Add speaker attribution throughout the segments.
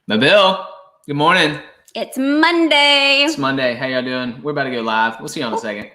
Speaker 1: Mabille, good morning.
Speaker 2: It's Monday.
Speaker 1: It's Monday. How y'all doing? We're about to go live. We'll see you in a second.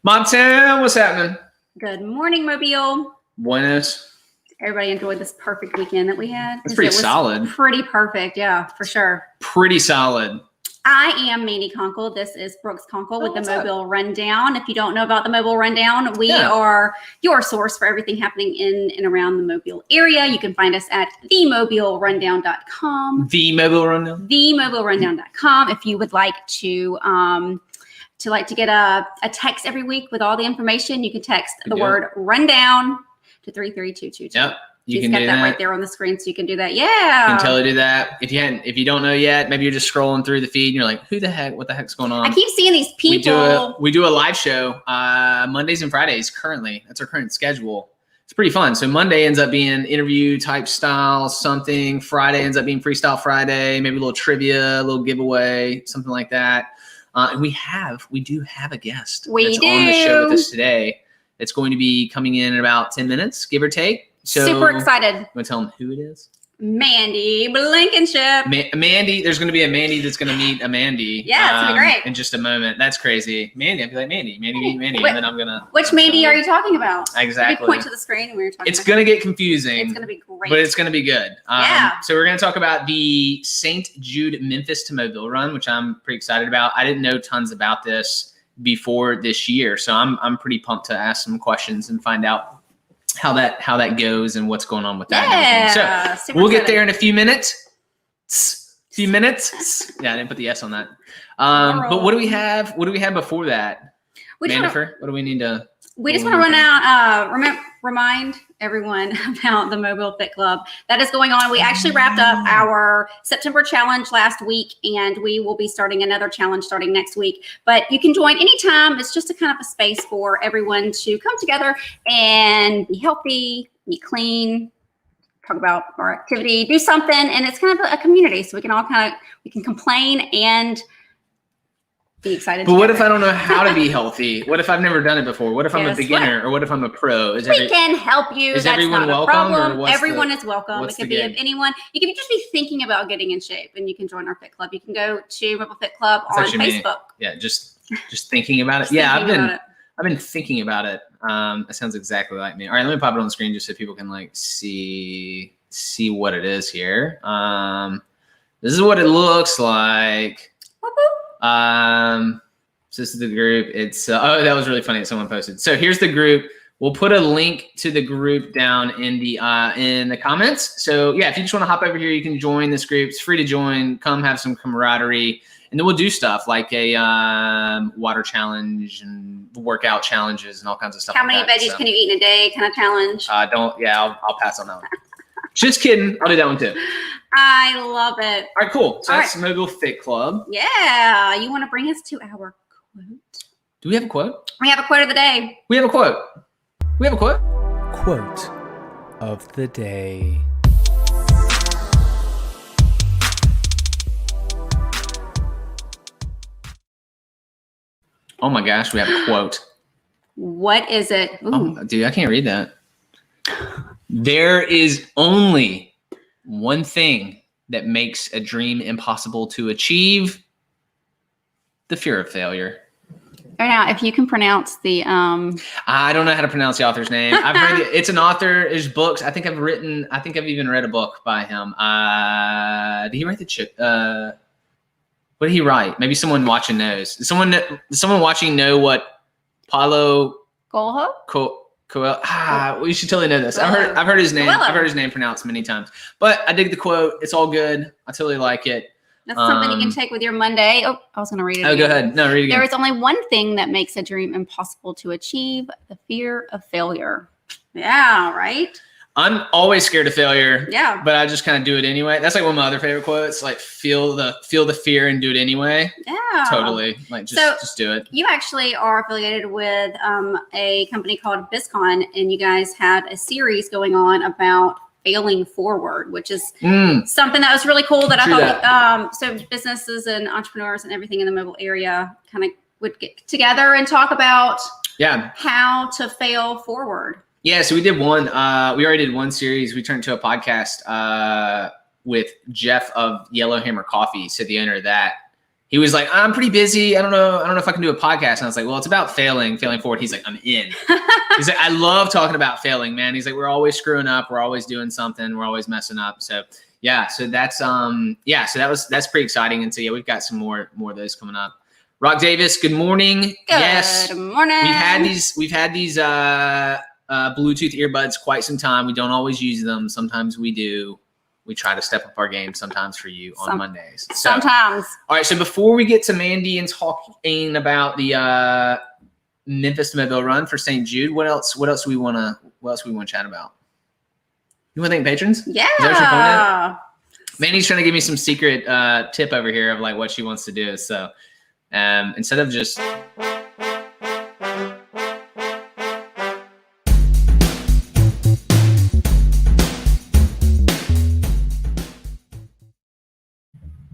Speaker 1: Montana, what's happening?
Speaker 2: Good morning, Mobile.
Speaker 1: Buenos.
Speaker 2: Everybody enjoyed this perfect weekend that we had.
Speaker 1: It's pretty solid.
Speaker 2: Pretty perfect, yeah, for sure.
Speaker 1: Pretty solid.
Speaker 2: I am Mandy Conkle. This is Brooks Conkle with the Mobile
Speaker 1: up?
Speaker 2: Rundown. If you don't know about the Mobile Rundown, we are your source for everything happening in and around the Mobile area. You can find us at themobilerundown.com.
Speaker 1: The Mobile Rundown?
Speaker 2: Themobilerundown.com. If you would like to get a text every week with all the information, you can text the word rundown to 33222.
Speaker 1: Yep.
Speaker 2: You can do that right there on the screen, so you can do that. Yeah.
Speaker 1: You can totally do that. If you don't know yet, maybe you're just scrolling through the feed and you're like, what the heck's going on?
Speaker 2: I keep seeing these people.
Speaker 1: We do a live show Mondays and Fridays currently. That's our current schedule. It's pretty fun. So Monday ends up being interview type style something. Friday ends up being Freestyle Friday, maybe a little trivia, a little giveaway, something like that. And we do have a guest on the show with us today. It's going to be coming in about 10 minutes, give or take. So
Speaker 2: super excited.
Speaker 1: I'm going to tell them who it is.
Speaker 2: Mandy Blankenship.
Speaker 1: Mandy, there's going to be a Mandy that's going to meet a Mandy.
Speaker 2: Yeah, it's going to be great.
Speaker 1: In just a moment. That's crazy. Mandy, I'd be like, Mandy, meet Mandy. And then I'm going to.
Speaker 2: Which Mandy are you talking about?
Speaker 1: Exactly.
Speaker 2: We point to the screen and we were talking
Speaker 1: It's going to get confusing.
Speaker 2: It's going to be great.
Speaker 1: But it's going to be good.
Speaker 2: Yeah.
Speaker 1: So we're going to talk about the St. Jude Memphis to Mobile run, which I'm pretty excited about. I didn't know tons about this before this year. So I'm pretty pumped to ask some questions and find out how that goes and what's going on with that.
Speaker 2: Yeah,
Speaker 1: so we'll get there in a few minutes. Yeah, I didn't put the S on that. But what do we have? What do we have before that? Jennifer, what do we need to?
Speaker 2: We just want to run out, remind everyone about the Mobile Fit Club that is going on. We actually wrapped up our September challenge last week, and we will be starting another challenge starting next week. But you can join anytime. It's just a kind of a space for everyone to come together and be healthy, be clean, talk about our activity, do something. And it's kind of a community, so we can all we can complain and be excited.
Speaker 1: But what if I don't know how to be healthy? What if I've never done it before? What if I'm a beginner, or what if I'm a pro?
Speaker 2: We can help you.
Speaker 1: Is
Speaker 2: That's
Speaker 1: everyone
Speaker 2: not a
Speaker 1: welcome?
Speaker 2: problem. Everyone is welcome. It could be of anyone. You can just be thinking about getting in shape, and you can join our Fit Club. You can go to Mobile Fit Club on Facebook.
Speaker 1: Yeah, just thinking about it. Yeah, I've been thinking about it. It sounds exactly like me. All right, let me pop it on the screen just so people can see what it is here. This is what it looks like. So this is the group. It's that was really funny that someone posted. So here's the group. We'll put a link to the group down in the comments. So yeah, if you just want to hop over here, you can join this group. It's free to join. Come have some camaraderie, and then we'll do stuff like a water challenge and workout challenges and all kinds of stuff.
Speaker 2: How many veggies can you eat in a day? Kind of challenge.
Speaker 1: I'll pass on that one. Just kidding. I'll do that one too.
Speaker 2: I love it.
Speaker 1: All right, cool. So that's Mobile Fit Club.
Speaker 2: Yeah. You want to bring us to our quote?
Speaker 1: Do we have a quote?
Speaker 2: We have a quote of the day.
Speaker 1: We have a quote.
Speaker 3: Quote of the day.
Speaker 1: Oh my gosh, we have a quote.
Speaker 2: What is it?
Speaker 1: Oh, dude, I can't read that. There is only one thing that makes a dream impossible to achieve: the fear of failure.
Speaker 2: Right now, if you can pronounce the
Speaker 1: I don't know how to pronounce the author's name. I've read it. It's an author. There's books. I think I've even read a book by him. Did he write what did he write? Maybe someone watching knows. Does someone watching know what Paulo
Speaker 2: Coelho?
Speaker 1: We should totally know this. I've heard his name. I've heard his name pronounced many times. But I dig the quote. It's all good. I totally like it.
Speaker 2: That's something you can take with your Monday. Oh, I was going to read it.
Speaker 1: Oh, go ahead. No, read it again.
Speaker 2: There is only one thing that makes a dream impossible to achieve: the fear of failure. Yeah, right.
Speaker 1: I'm always scared of failure.
Speaker 2: Yeah.
Speaker 1: But I just kind of do it anyway. That's like one of my other favorite quotes. Like feel the fear and do it anyway.
Speaker 2: Yeah.
Speaker 1: Totally. Like just do it.
Speaker 2: You actually are affiliated with a company called BizCon, and you guys had a series going on about failing forward, which is something that was really cool that I thought so businesses and entrepreneurs and everything in the mobile area kind of would get together and talk about how to fail forward.
Speaker 1: Yeah, so we did one. We already did one series. We turned it to a podcast with Jeff of Yellowhammer Coffee. So the owner of that, he was like, "I'm pretty busy. I don't know if I can do a podcast." And I was like, "Well, it's about failing forward." He's like, "I'm in." He's like, "I love talking about failing, man." He's like, "We're always screwing up. We're always doing something. We're always messing up." So yeah, so that's that's pretty exciting. And so yeah, we've got some more of those coming up. Rock Davis, good morning.
Speaker 2: Good morning.
Speaker 1: We've had these Bluetooth earbuds quite some time. We don't always use them. Sometimes we do. We try to step up our game sometimes for you on Mondays. So,
Speaker 2: sometimes. All
Speaker 1: right. So before we get to Mandy and talking about the Memphis Mobile Run for St. Jude, what else do we want to chat about? You want to thank patrons?
Speaker 2: Yeah.
Speaker 1: Is that what you're pointing at? Mandy's trying to give me some secret tip over here of like what she wants to do. So instead of just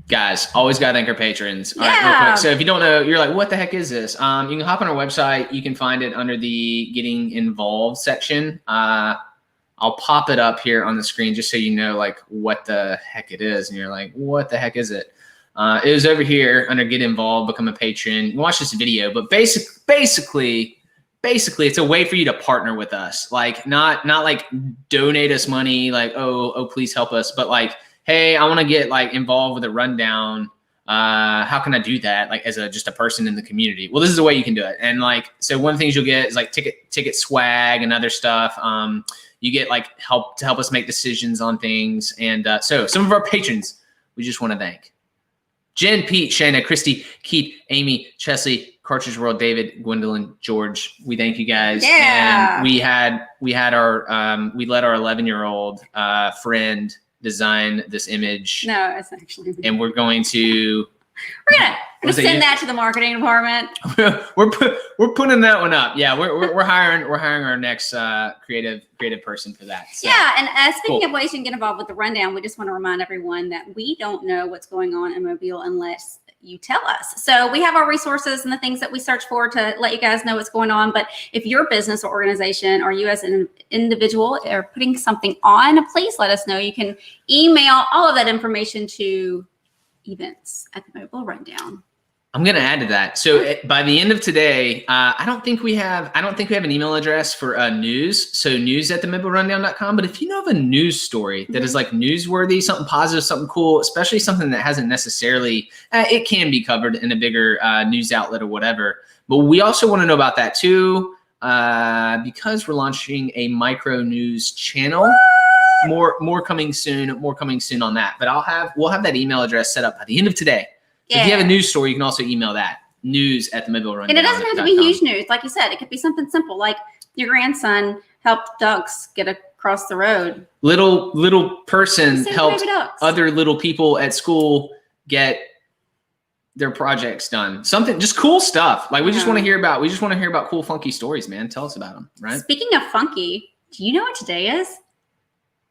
Speaker 1: guys, always got to thank our patrons. All right, real quick. So if you don't know, you're like, what the heck is this? You can hop on our website. You can find it under the Getting Involved section. I'll pop it up here on the screen just so you know like what the heck it is. And you're like, what the heck is it? It was over here under Get Involved, Become a Patron. You can watch this video, but basically, it's a way for you to partner with us. Like not like donate us money, like, oh, please help us, but like, hey, I want to get like involved with a rundown. How can I do that? Like as just a person in the community. Well, this is the way you can do it. And like, so one of the things you'll get is like ticket swag and other stuff. You get like help to help us make decisions on things. And so some of our patrons, we just want to thank Jen, Pete, Shana, Christy, Keith, Amy, Chesley, Cartridge World, David, Gwendolyn, George. We thank you guys.
Speaker 2: Yeah.
Speaker 1: And we let our 11-year-old friend design this image.
Speaker 2: No, it's actually.
Speaker 1: And we're going to
Speaker 2: send that to the marketing department.
Speaker 1: we're putting that one up. Yeah, we're hiring our next creative person for that. So,
Speaker 2: yeah, and speaking of ways you can get involved with the rundown, we just want to remind everyone that we don't know what's going on in Mobile unless you tell us. So we have our resources and the things that we search for to let you guys know what's going on. But if your business or organization or you as an individual are putting something on, please let us know. You can email all of that information to events@the-mobile rundown.
Speaker 1: I'm going to add to that. So by the end of today, I don't think we have an email address for news. So news@the-mobile-rundown.com. But if you know of a news story that is like newsworthy, something positive, something cool, especially something that hasn't necessarily, it can be covered in a bigger news outlet or whatever. But we also want to know about that too, because we're launching a micro news channel. More coming soon on that. But we'll have that email address set up by the end of today. So if you have a news story, you can also email that, news@the-mobile-rundown.com.
Speaker 2: And it doesn't have to be huge news. Like you said, it could be something simple, like your grandson helped ducks get across the road.
Speaker 1: Little person helped other little people at school get their projects done. Something, just cool stuff. Like we just want to hear about cool, funky stories, man. Tell us about them, right?
Speaker 2: Speaking of funky, do you know what today is?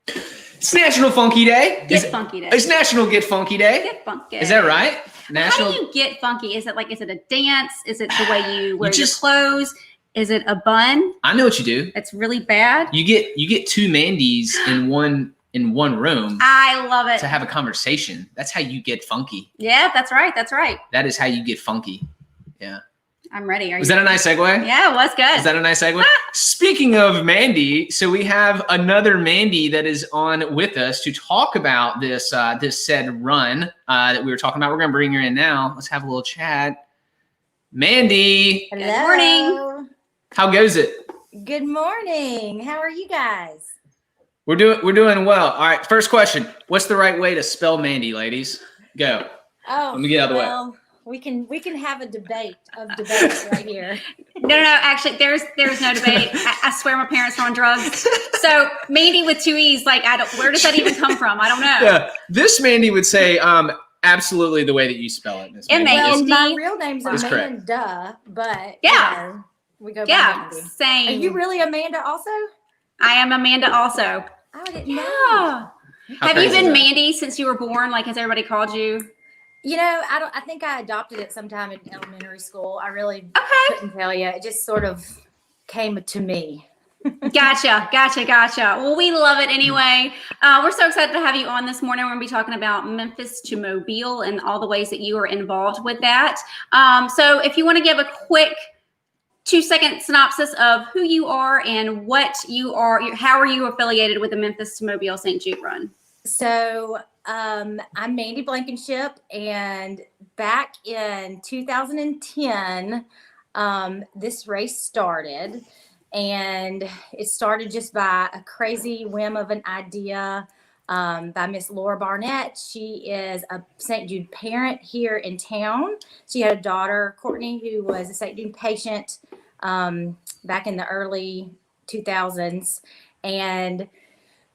Speaker 1: It's National Funky Day.
Speaker 2: Funky Day.
Speaker 1: It's National Get Funky Day.
Speaker 2: Get Funky.
Speaker 1: Is that right?
Speaker 2: How do you get funky? Is it a dance? Is it the way you wear your clothes? Is it a bun?
Speaker 1: I know what you do.
Speaker 2: It's really bad.
Speaker 1: You get two Mandys in one room.
Speaker 2: I love it.
Speaker 1: To have a conversation. That's how you get funky.
Speaker 2: Yeah, that's right. That is
Speaker 1: how you get funky. Yeah.
Speaker 2: I'm ready.
Speaker 1: Was that a nice segue?
Speaker 2: Yeah, it was good.
Speaker 1: Is that a nice segue? Speaking of Mandy, so we have another Mandy that is on with us to talk about this said run that we were talking about. We're going to bring her in now. Let's have a little chat. Mandy.
Speaker 4: Hello.
Speaker 2: Good morning.
Speaker 1: How goes it?
Speaker 4: Good morning. How are you guys?
Speaker 1: We're doing well. All right, first question. What's the right way to spell Mandy, ladies? Go.
Speaker 4: Oh,
Speaker 1: let me get out of the way.
Speaker 4: We can have a debate of debates right here.
Speaker 2: No. Actually, there's no debate. I swear my parents are on drugs. So Mandy with 2 E's, like, where does that even come from? I don't know.
Speaker 1: Yeah, this Mandy would say absolutely the way that you spell it, Miss Mandy.
Speaker 4: Well,
Speaker 2: Mandy.
Speaker 4: my real name's
Speaker 1: That's
Speaker 4: Amanda, but
Speaker 2: Yeah.
Speaker 4: we go by
Speaker 2: Yeah,
Speaker 4: Mandy.
Speaker 2: same.
Speaker 4: Are you really Amanda also?
Speaker 2: I am Amanda also.
Speaker 4: I didn't know.
Speaker 2: Yeah.
Speaker 1: How
Speaker 2: Have you
Speaker 1: crazy
Speaker 2: been
Speaker 1: is that?
Speaker 2: Mandy since you were born? Like, has everybody called you?
Speaker 4: You know, I think I adopted it sometime in elementary school. I really couldn't tell you. It just sort of came to me.
Speaker 2: Gotcha. Well, we love it anyway. We're so excited to have you on this morning. We're going to be talking about Memphis to Mobile and all the ways that you are involved with that. So if you want to give a quick 2-second synopsis of who you are and what you are, how are you affiliated with the Memphis to Mobile St. Jude run?
Speaker 4: So I'm Mandy Blankenship, and back in 2010, this race started, and it started just by a crazy whim of an idea by Miss Laura Barnett. She is a St. Jude parent here in town. She had a daughter, Courtney, who was a St. Jude patient back in the early 2000s, and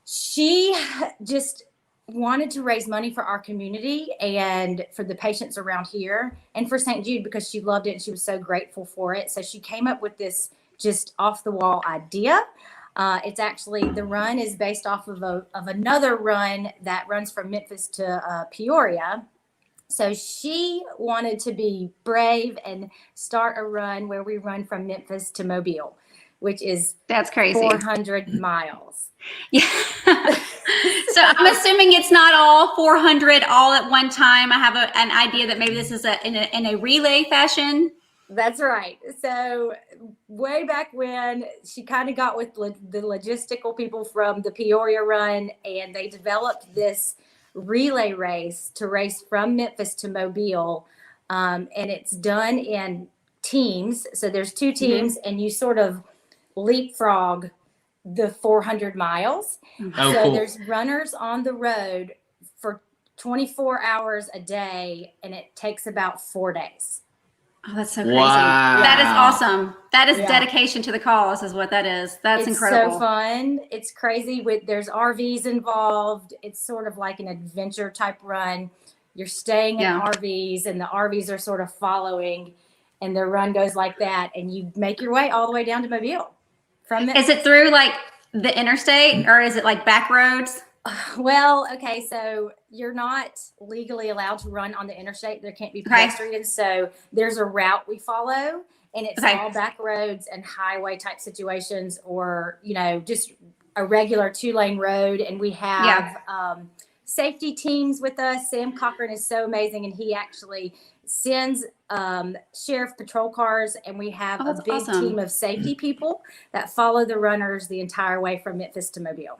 Speaker 4: she just wanted to raise money for our community and for the patients around here and for St. Jude because she loved it and she was so grateful for it. So she came up with this just off the wall idea. It's actually, the run is based off of another run that runs from Memphis to Peoria. So she wanted to be brave and start a run where we run from Memphis to Mobile, which is
Speaker 2: That's crazy.
Speaker 4: 400 miles.
Speaker 2: Yeah. So I'm assuming it's not all 400 all at one time. I have an idea that maybe this is in a relay fashion.
Speaker 4: That's right. So way back when, she kind of got with the logistical people from the Peoria run, and they developed this relay race to race from Memphis to Mobile. And it's done in teams. So there's 2 teams, and you sort of leapfrog the 400 miles.
Speaker 1: Oh,
Speaker 4: So
Speaker 1: cool.
Speaker 4: there's runners on the road for 24 hours a day, and it takes about 4 days.
Speaker 2: Oh, that's so crazy.
Speaker 1: Wow.
Speaker 2: That is awesome. That is
Speaker 4: Yeah.
Speaker 2: dedication to the cause is what that is. That's
Speaker 4: It's
Speaker 2: incredible.
Speaker 4: so fun. It's crazy. There's RVs involved. It's sort of like an adventure type run. You're staying in RVs, and the RVs are sort of following, and the run goes like that, and you make your way all the way down to Mobile.
Speaker 2: Is it through like the interstate, or is it like back roads?
Speaker 4: Well, okay, so you're not legally allowed to run on the interstate. There can't be pedestrians. So there's a route we follow, and it's all back roads and highway type situations, or, you know, just a regular 2-lane road. And we have safety teams with us. Sam Cochran is so amazing, and he actually sends sheriff patrol cars, and we have a big team of safety people that follow the runners the entire way from Memphis to Mobile.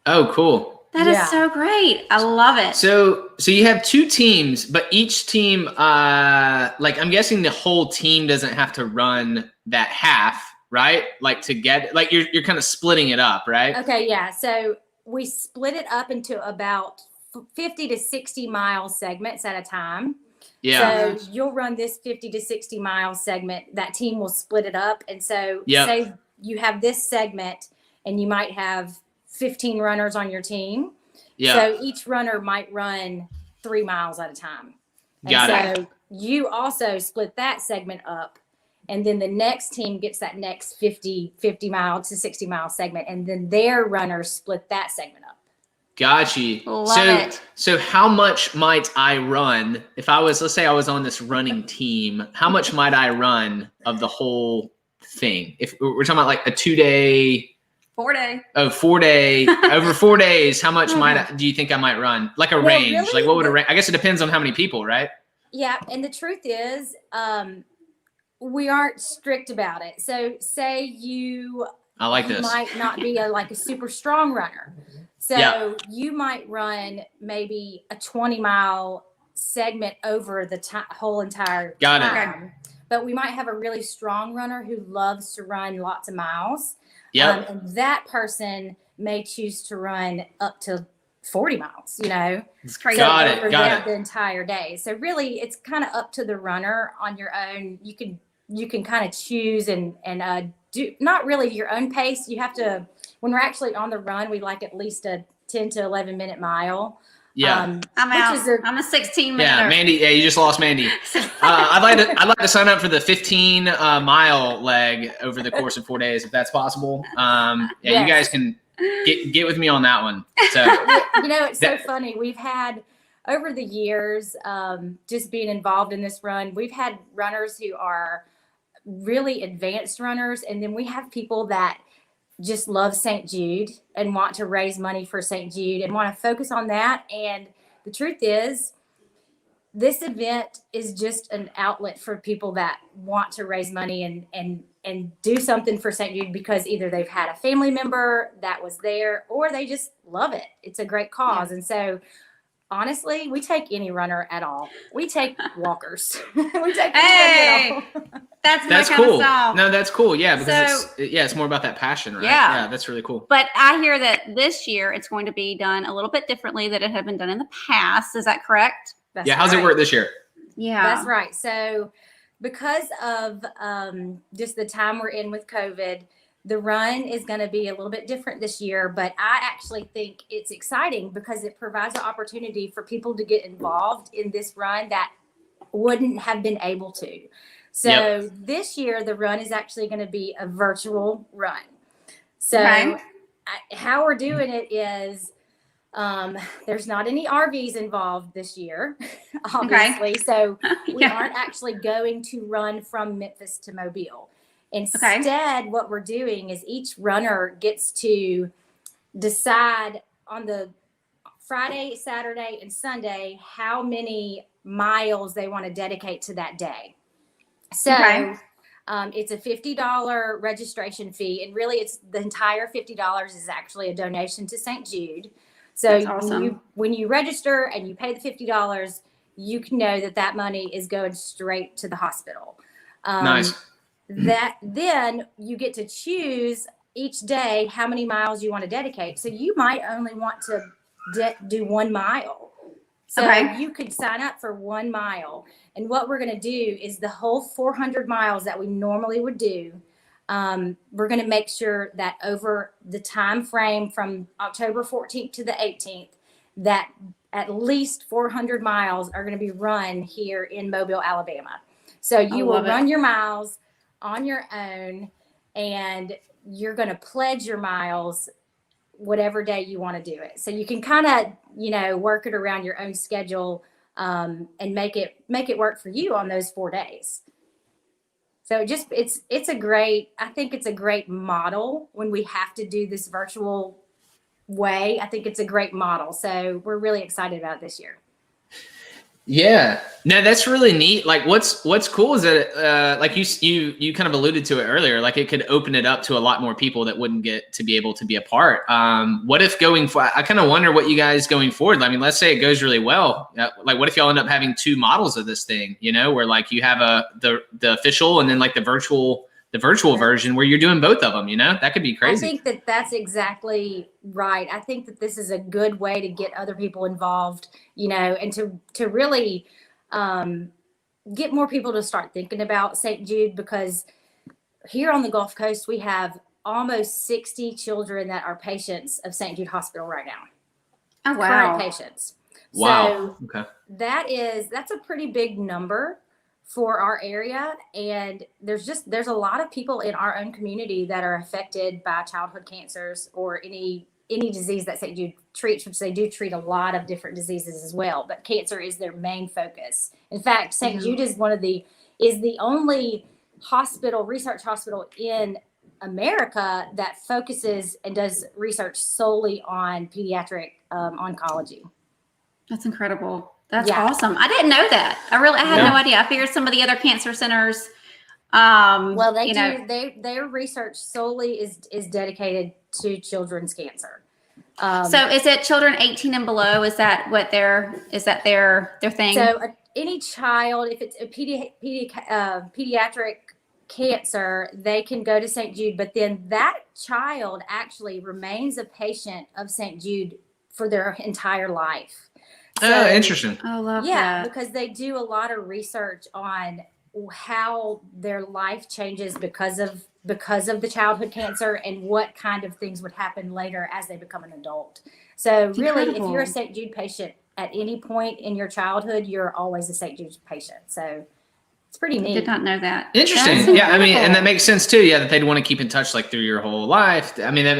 Speaker 1: Oh, cool.
Speaker 2: That is so great. I love it.
Speaker 1: So you have 2 teams, but each team, like, I'm guessing the whole team doesn't have to run that half, right? Like, to get, like, you're kind of splitting it up, right?
Speaker 4: Okay, yeah. So we split it up into about 50 to 60 mile segments at a time.
Speaker 1: Yeah.
Speaker 4: So you'll run this 50 to 60 mile segment. That team will split it up. And so say you have this segment, and you might have 15 runners on your team. Yeah. So each runner might run 3 miles at a time. And so you also split that segment up, and then the next team gets that next 50 mile to 60 mile segment, and then their runners split that segment up.
Speaker 1: Gotcha. So how much might I run if I was, let's say I was on this running team, how much might I run of the whole thing? If we're talking about like a 2-day,
Speaker 2: 4-day.
Speaker 1: Oh, 4-day, over 4 days, how much do you think I might run? Like a range, really? Like what would a range? I guess it depends on how many people, right?
Speaker 4: Yeah. And the truth is, we aren't strict about it. So say you might not be a super strong runner. So you might run maybe a 20-mile segment over the whole entire time.
Speaker 1: Got it.
Speaker 4: But we might have a really strong runner who loves to run lots of miles.
Speaker 1: Yeah.
Speaker 4: And that person may choose to run up to 40 miles, you know.
Speaker 2: It's crazy.
Speaker 1: Got it,
Speaker 4: over
Speaker 1: got it.
Speaker 4: the entire day. So really it's kind of up to the runner on your own. You can kind of choose and do not really your own pace. You have to, when we're actually on the run, we like at least a 10 to 11 minute mile.
Speaker 1: Yeah.
Speaker 2: I'm out. I'm a 16
Speaker 1: Yeah,
Speaker 2: minute.
Speaker 1: Mandy. Yeah, you just lost Mandy. I'd like to sign up for the 15 mile leg over the course of 4 days, if that's possible.
Speaker 4: Yes.
Speaker 1: You guys can get with me on that one. So
Speaker 4: you know, it's so funny. We've had over the years, just being involved in this run, we've had runners who are really advanced runners, and then we have people that just love St. Jude and want to raise money for St. Jude and want to focus on that. And the truth is, this event is just an outlet for people that want to raise money and do something for St. Jude, because either they've had a family member that was there or they just love it. It's a great cause. Yeah. And so honestly, we take any runner at all. We take walkers. We take anybody at all.
Speaker 2: That's
Speaker 1: cool. No, that's cool. Yeah, because it's more about that passion, right?
Speaker 2: Yeah,
Speaker 1: that's really cool.
Speaker 2: But I hear that this year it's going to be done a little bit differently than it had been done in the past. Is that correct?
Speaker 4: That's
Speaker 1: how's it work this year?
Speaker 2: Yeah,
Speaker 4: that's right. So because of just the time we're in with COVID, the run is going to be a little bit different this year, but I actually think it's exciting because it provides an opportunity for people to get involved in this run that wouldn't have been able to. So This year, the run is actually going to be a virtual run. So how we're doing it is there's not any RVs involved this year, obviously. Okay. So we aren't actually going to run from Memphis to Mobile. Instead, what we're doing is each runner gets to decide on the Friday, Saturday, and Sunday how many miles they want to dedicate to that day. So it's a $50 registration fee, and really it's the entire $50 is actually a donation to St. Jude. So that's awesome. When you register and you pay the $50, you can know that money is going straight to the hospital.
Speaker 1: Nice.
Speaker 4: That then you get to choose each day how many miles you want to dedicate. So you might only want to do 1 mile. So you could sign up for 1 mile. And what we're going to do is the whole 400 miles that we normally would do, we're going to make sure that over the time frame from October 14th to the 18th, that at least 400 miles are going to be run here in Mobile, Alabama. So you will run your miles on your own, and you're going to pledge your miles whatever day you want to do it. So you can kind of, work it around your own schedule and make it work for you on those 4 days. So I think it's a great model when we have to do this virtual way. I think it's a great model. So we're really excited about it this year.
Speaker 1: Yeah, no, that's really neat. Like what's cool is that like you kind of alluded to it earlier, like it could open it up to a lot more people that wouldn't get to be able to be a part. What if I kind of wonder what you guys going forward, I mean, let's say it goes really well. Like what if y'all end up having 2 models of this thing, where like you have the official and then like the virtual version where you're doing both of them, that could be crazy.
Speaker 4: I think that's exactly right. I think that this is a good way to get other people involved, and to really get more people to start thinking about St. Jude, because here on the Gulf Coast, we have almost 60 children that are patients of St. Jude Hospital right now.
Speaker 2: Oh, wow.
Speaker 4: Current patients.
Speaker 1: Wow.
Speaker 4: So
Speaker 1: okay.
Speaker 4: That's a pretty big number for our area, and there's a lot of people in our own community that are affected by childhood cancers or any disease that St. Jude treats, which they do treat a lot of different diseases as well, but cancer is their main focus. In fact, St. Jude is the only research hospital in America that focuses and does research solely on pediatric oncology.
Speaker 2: That's incredible. That's awesome. I didn't know that. I had no idea. I figured some of the other cancer centers.
Speaker 4: Well, they do. Their research solely is dedicated to children's cancer.
Speaker 2: So is it children 18 and below? Is that their thing?
Speaker 4: So any child, if it's a pediatric cancer, they can go to St. Jude, but then that child actually remains a patient of St. Jude for their entire life.
Speaker 1: Oh, interesting.
Speaker 2: I love
Speaker 4: Yeah,
Speaker 2: that.
Speaker 4: because they do a lot of research on how their life changes because of the childhood cancer and what kind of things would happen later as they become an adult. So really, if you're a St. Jude patient at any point in your childhood, you're always a St. Jude patient. So it's pretty neat.
Speaker 2: I did not know that.
Speaker 1: Interesting. Yeah, I mean, and that makes sense too. Yeah, that they'd want to keep in touch like through your whole life. I mean, that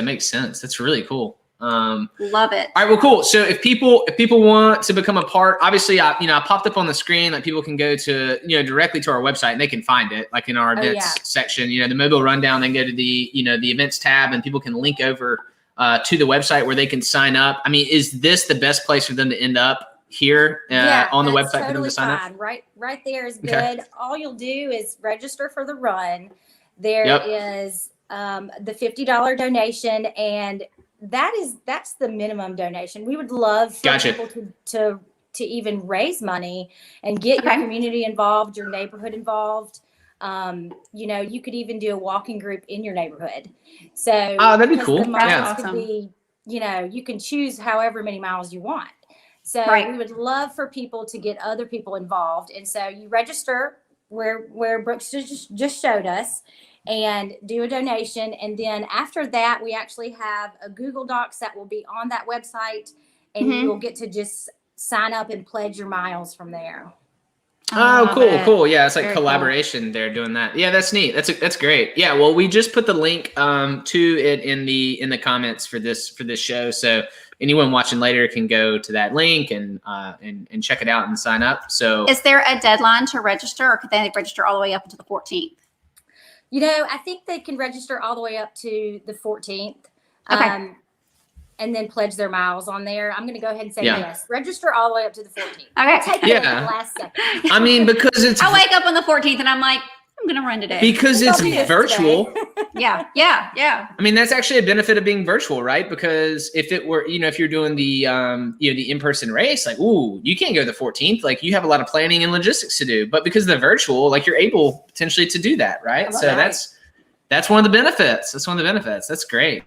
Speaker 1: makes sense. That's really cool.
Speaker 2: Love it.
Speaker 1: All right, well, cool. So if people want to become a part, obviously, I popped up on the screen, like people can go to, directly to our website and they can find it, like in our events section, the mobile rundown, then go to the, the events tab, and people can link over to the website where they can sign up. I mean, is this the best place for them to end up here on the website for them to sign up?
Speaker 4: Right there is good. Okay. All you'll do is register for the run. There is the $50 donation, and that's the minimum donation. We would love for people to even raise money and get your community involved, your neighborhood involved. You could even do a walking group in your neighborhood. So
Speaker 1: that'd be cool.
Speaker 4: The miles could be, you can choose however many miles you want. So we would love for people to get other people involved. And so you register where Brooks just showed us, and do a donation. And then after that, we actually have a Google Docs that will be on that website, and you will get to just sign up and pledge your miles from there.
Speaker 1: Oh, cool. Yeah, it's like very collaboration there doing that. Yeah, that's neat. That's great. Yeah, well, we just put the link to it in the comments for this show. So anyone watching later can go to that link and check it out and sign up. So
Speaker 2: is there a deadline to register, or could they register all the way up until the 14th?
Speaker 4: I think they can register all the way up to the 14th.
Speaker 2: Okay.
Speaker 4: And then pledge their miles on there. I'm going to go ahead and say yes. Register all the way up to the 14th.
Speaker 2: Okay.
Speaker 4: I'll take it at the last second.
Speaker 1: I mean, because it's...
Speaker 2: I wake up on the 14th and I'm like, I'm going to run today.
Speaker 1: Because it's virtual.
Speaker 2: Yeah.
Speaker 1: I mean, that's actually a benefit of being virtual, right? Because if it were, if you're doing the, the in-person race, like, ooh, you can't go the 14th. Like, you have a lot of planning and logistics to do. But because of the virtual, like, you're able potentially to do that, right? So that's one of the benefits. That's great.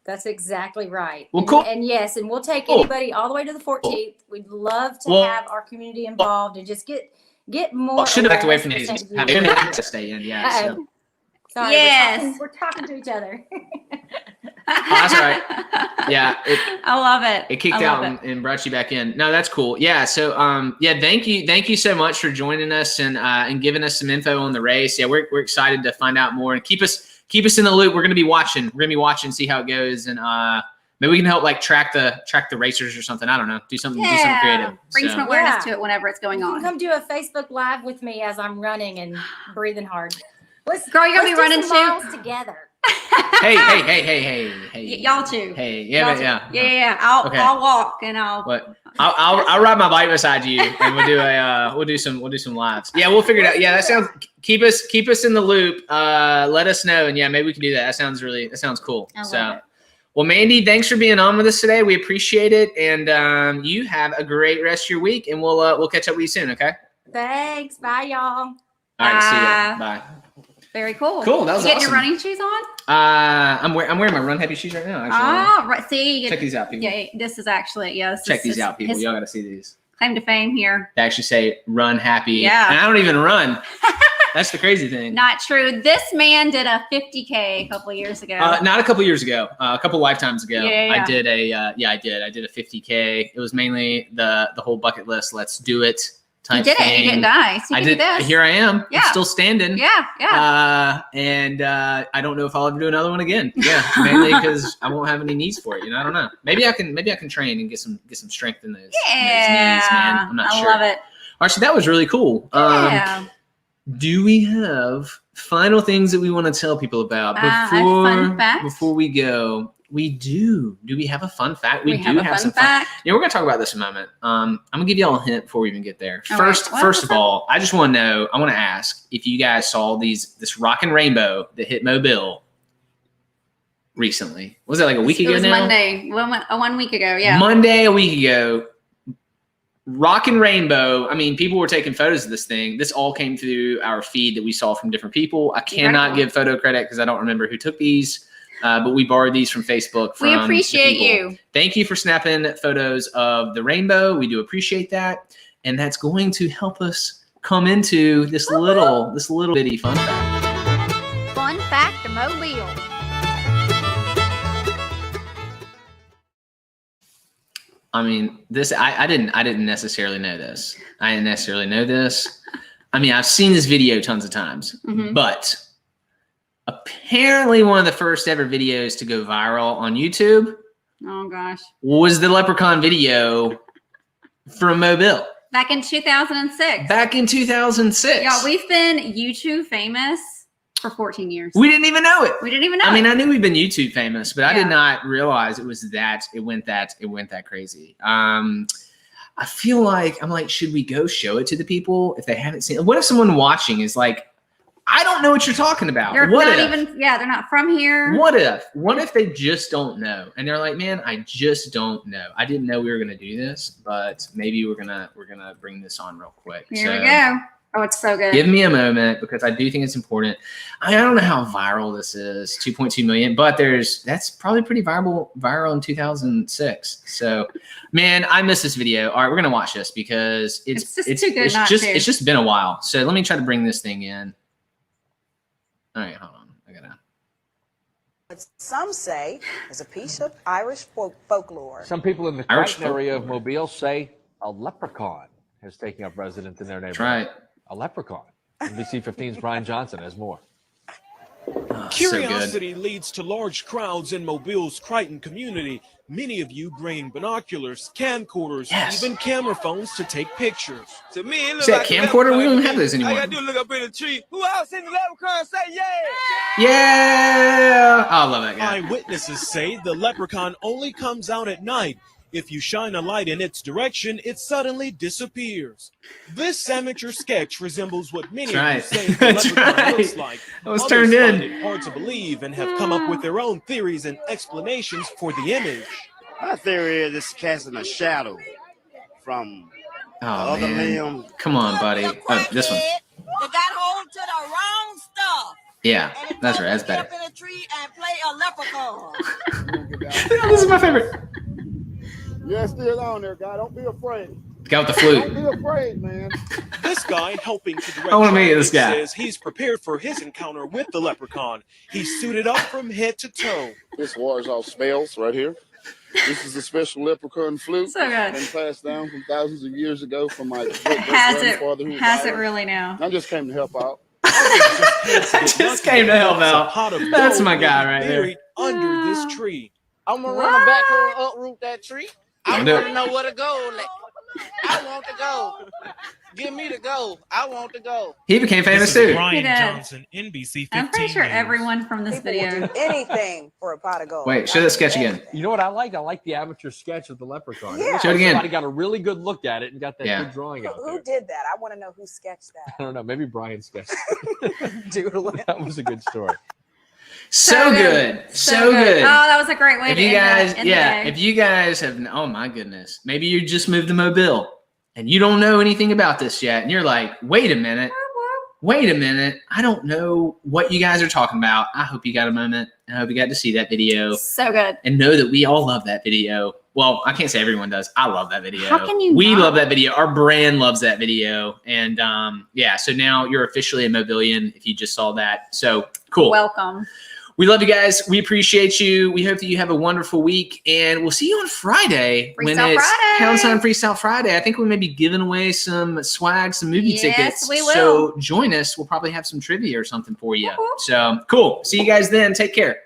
Speaker 4: That's exactly right.
Speaker 1: Well, cool.
Speaker 4: And yes, and we'll take anybody all the way to the 14th. We'd love to have our community involved and just get more.
Speaker 1: Well, should have backed away from these. Have to stay in, yeah. So.
Speaker 4: Sorry,
Speaker 2: yes.
Speaker 4: We're talking to each other.
Speaker 1: That's right. Yeah.
Speaker 2: I love it.
Speaker 1: It kicked out and brought you back in. No, that's cool. Yeah. So, thank you so much for joining us and giving us some info on the race. Yeah, we're excited to find out more and keep us in the loop. We're going to be watching, see how it goes. And, maybe we can help track the racers or something. I don't know. Do something creative.
Speaker 2: Bring some awareness to it whenever it's going on.
Speaker 4: Come do a Facebook Live with me as I'm running and breathing hard.
Speaker 2: Girl, you're going to be running
Speaker 4: too? Together.
Speaker 1: Hey.
Speaker 2: Y'all too.
Speaker 1: Hey, yeah.
Speaker 2: I'll walk and I'll
Speaker 1: ride my bike beside you and we'll do some lives. Yeah, we'll figure it out. Yeah, that sounds, keep us in the loop. Let us know. And yeah, maybe we can do that. That sounds cool. Well, Mandy, thanks for being on with us today. We appreciate it. And you have a great rest of your week, and we'll catch up with you soon. Okay.
Speaker 4: Thanks. Bye, y'all.
Speaker 1: All right. See ya. Bye.
Speaker 2: Very cool.
Speaker 1: Cool. That was
Speaker 2: awesome.
Speaker 1: Get
Speaker 2: your running shoes on?
Speaker 1: I'm wearing my Run Happy shoes right now. Actually.
Speaker 2: Right. See,
Speaker 1: check these out, people.
Speaker 2: Yeah, this is actually
Speaker 1: check these out, people. Y'all got to see these.
Speaker 2: Claim to fame here.
Speaker 1: They actually say Run Happy.
Speaker 2: Yeah.
Speaker 1: And I don't even run. That's the crazy thing.
Speaker 2: Not true. This man did a 50K a couple of years ago.
Speaker 1: Not a couple of years ago. A couple lifetimes ago.
Speaker 2: Yeah.
Speaker 1: I did I did a 50K. It was mainly the whole bucket list. Let's do it.
Speaker 2: You did it. You didn't die. So
Speaker 1: I did.
Speaker 2: This.
Speaker 1: Here I am.
Speaker 2: Yeah.
Speaker 1: I'm still standing.
Speaker 2: Yeah.
Speaker 1: And I don't know if I'll ever do another one again. Yeah. Mainly because I won't have any needs for it. I don't know. Maybe I can train and get some strength in those knees, man. I'm not sure.
Speaker 2: I love it.
Speaker 1: All right. So that was really cool.
Speaker 2: Yeah.
Speaker 1: Do we have final things that we want to tell people about before we go? We do. Do we have a fun fact? We do have some fun fact. Yeah, we're gonna talk about this in a moment. I'm gonna give y'all a hint before we even get there. First of all, I just want to know. I want to ask if you guys saw this Rockin' Rainbow that hit Mobile recently. Was it like a week ago? It was now?
Speaker 2: Monday. 1 week ago. Yeah.
Speaker 1: Monday, a week ago. Rockin' Rainbow. I mean, people were taking photos of this thing. This all came through our feed that we saw from different people. I cannot give photo credit because I don't remember who took these. But we borrowed these from Facebook.
Speaker 2: We appreciate you.
Speaker 1: Thank you for snapping photos of the rainbow. We do appreciate that. And that's going to help us come into this little bitty fun fact.
Speaker 2: Fun fact of Mobile.
Speaker 1: I mean, this I didn't necessarily know this. I didn't necessarily know this. I mean, I've seen this video tons of times, but apparently one of the first ever videos to go viral on YouTube,
Speaker 2: oh gosh,
Speaker 1: was the Leprechaun video from Mobile.
Speaker 2: Back in 2006.
Speaker 1: Back in 2006.
Speaker 2: Y'all, we've been YouTube famous for 14 years.
Speaker 1: We didn't even know it.
Speaker 2: We didn't even know.
Speaker 1: I mean, I knew we'd been YouTube famous, but I
Speaker 2: Yeah.
Speaker 1: did not realize it was that. It went that crazy. I feel like I'm like, should we go show it to the people if they haven't seen it? What if someone watching is like, I don't know what you're talking about.
Speaker 2: They're
Speaker 1: What
Speaker 2: not
Speaker 1: if?
Speaker 2: even. Yeah, they're not from here.
Speaker 1: What if they just don't know and they're like, man, I just don't know. I didn't know we were gonna do this, but maybe we're gonna bring this on real quick.
Speaker 2: Here we go. Oh, it's so good.
Speaker 1: Give me a moment because I do think it's important. I don't know how viral this is, 2.2 million, but that's probably pretty viral in 2006. So, man, I miss this video. All right, we're gonna watch this because it's
Speaker 2: too good not to.
Speaker 1: It's just been a while. So let me try to bring this thing in. All right, hold on. I gotta.
Speaker 5: What some say is a piece of Irish folklore.
Speaker 6: Some people in the
Speaker 1: Irish
Speaker 6: Triton area of Mobile say a leprechaun has taken up residence in their neighborhood.
Speaker 1: That's right.
Speaker 6: A leprechaun. NBC 15's Brian Johnson has more.
Speaker 1: Oh,
Speaker 7: Curiosity leads to large crowds in Mobile's Crichton community. Many of you bringing binoculars, camcorders, even camera phones to take pictures.
Speaker 8: To me, it looks
Speaker 1: Is that
Speaker 8: like
Speaker 1: camcorder? We don't have those anymore.
Speaker 8: I gotta do look up in the tree. Who else in the leprechaun say yeah?
Speaker 1: Yeah. I love that guy.
Speaker 7: Eyewitnesses say the leprechaun only comes out at night. If you shine a light in its direction, it suddenly disappears. This amateur sketch resembles what many of you say the leprechaun looks like.
Speaker 1: I was
Speaker 7: Others
Speaker 1: turned
Speaker 7: find
Speaker 1: in.
Speaker 7: it hard to believe and have come up with their own theories and explanations for the image.
Speaker 9: My theory is it's casting a shadow from the
Speaker 1: Oh
Speaker 9: other
Speaker 1: man.
Speaker 9: limb.
Speaker 1: Come on, buddy. Oh, this one.
Speaker 5: They got hold to the wrong stuff.
Speaker 1: Yeah, that's right. That's better.
Speaker 5: Up in a tree and play a leprechaun.
Speaker 1: This is my favorite.
Speaker 9: Yeah, still on there, guy. Don't be afraid.
Speaker 1: The guy with the flute.
Speaker 9: Don't be afraid, man.
Speaker 7: This guy helping to direct
Speaker 1: I wanna meet this
Speaker 7: traffic
Speaker 1: guy.
Speaker 7: says he's prepared for his encounter with the leprechaun. He's suited up from head to toe.
Speaker 9: This wars off smells right here. This is a special leprechaun flute.
Speaker 2: So good.
Speaker 9: Been passed down from thousands of years ago from my
Speaker 2: Has
Speaker 9: grandfather who was
Speaker 2: it
Speaker 9: Irish.
Speaker 2: really now?
Speaker 9: I just came to help out.
Speaker 1: I just came to help out. That's my guy right there.
Speaker 7: Buried under this tree.
Speaker 8: I'm gonna run the back and uproot that tree. I
Speaker 1: Don't do
Speaker 8: want
Speaker 1: it.
Speaker 8: to know where to go. I want to go. Give me the go. I want to go.
Speaker 1: He became famous
Speaker 7: This is
Speaker 1: too.
Speaker 7: Brian
Speaker 2: He did.
Speaker 7: Johnson, NBC 15
Speaker 2: I'm pretty sure
Speaker 7: News.
Speaker 2: everyone from this
Speaker 5: People
Speaker 2: video.
Speaker 5: will do anything for a pot of gold.
Speaker 1: Wait, show that sketch again.
Speaker 6: You know what I like? I like the amateur sketch of the leprechaun.
Speaker 5: Yeah.
Speaker 1: Show it again.
Speaker 6: Somebody got a really good look at it and got that
Speaker 1: Yeah.
Speaker 6: good drawing out
Speaker 5: Who
Speaker 6: there.
Speaker 5: did that? I want to know who sketched
Speaker 6: I
Speaker 5: that.
Speaker 6: don't know. Maybe Brian sketched.
Speaker 5: Doodle it.
Speaker 6: That was a good story.
Speaker 1: So good. So
Speaker 2: Oh,
Speaker 1: good.
Speaker 2: that was a great way
Speaker 1: If
Speaker 2: to
Speaker 1: you guys,
Speaker 2: end the day.
Speaker 1: if you guys have, oh my goodness, maybe you just moved to Mobile and you don't know anything about this yet, and you're like, wait a minute, I don't know what you guys are talking about. I hope you got a moment. I hope you got to see that video
Speaker 2: So good.
Speaker 1: and know that we all love that video. Well, I can't say everyone does. I love that video.
Speaker 2: How can you
Speaker 1: We
Speaker 2: not?
Speaker 1: love that video. Our brand loves that video. And yeah, so now you're officially a Mobilian if you just saw that. So cool.
Speaker 2: Welcome.
Speaker 1: We love you guys. We appreciate you. We hope that you have a wonderful week, and we'll see you on Friday when
Speaker 2: Freestyle
Speaker 1: it's
Speaker 2: Friday.
Speaker 1: Pound Sign Freestyle Friday. I think we may be giving away some swag, some movie
Speaker 2: Yes,
Speaker 1: tickets.
Speaker 2: we will.
Speaker 1: So join us. We'll probably have some trivia or something for you.
Speaker 2: Woo-hoo.
Speaker 1: So cool. See you guys then. Take care.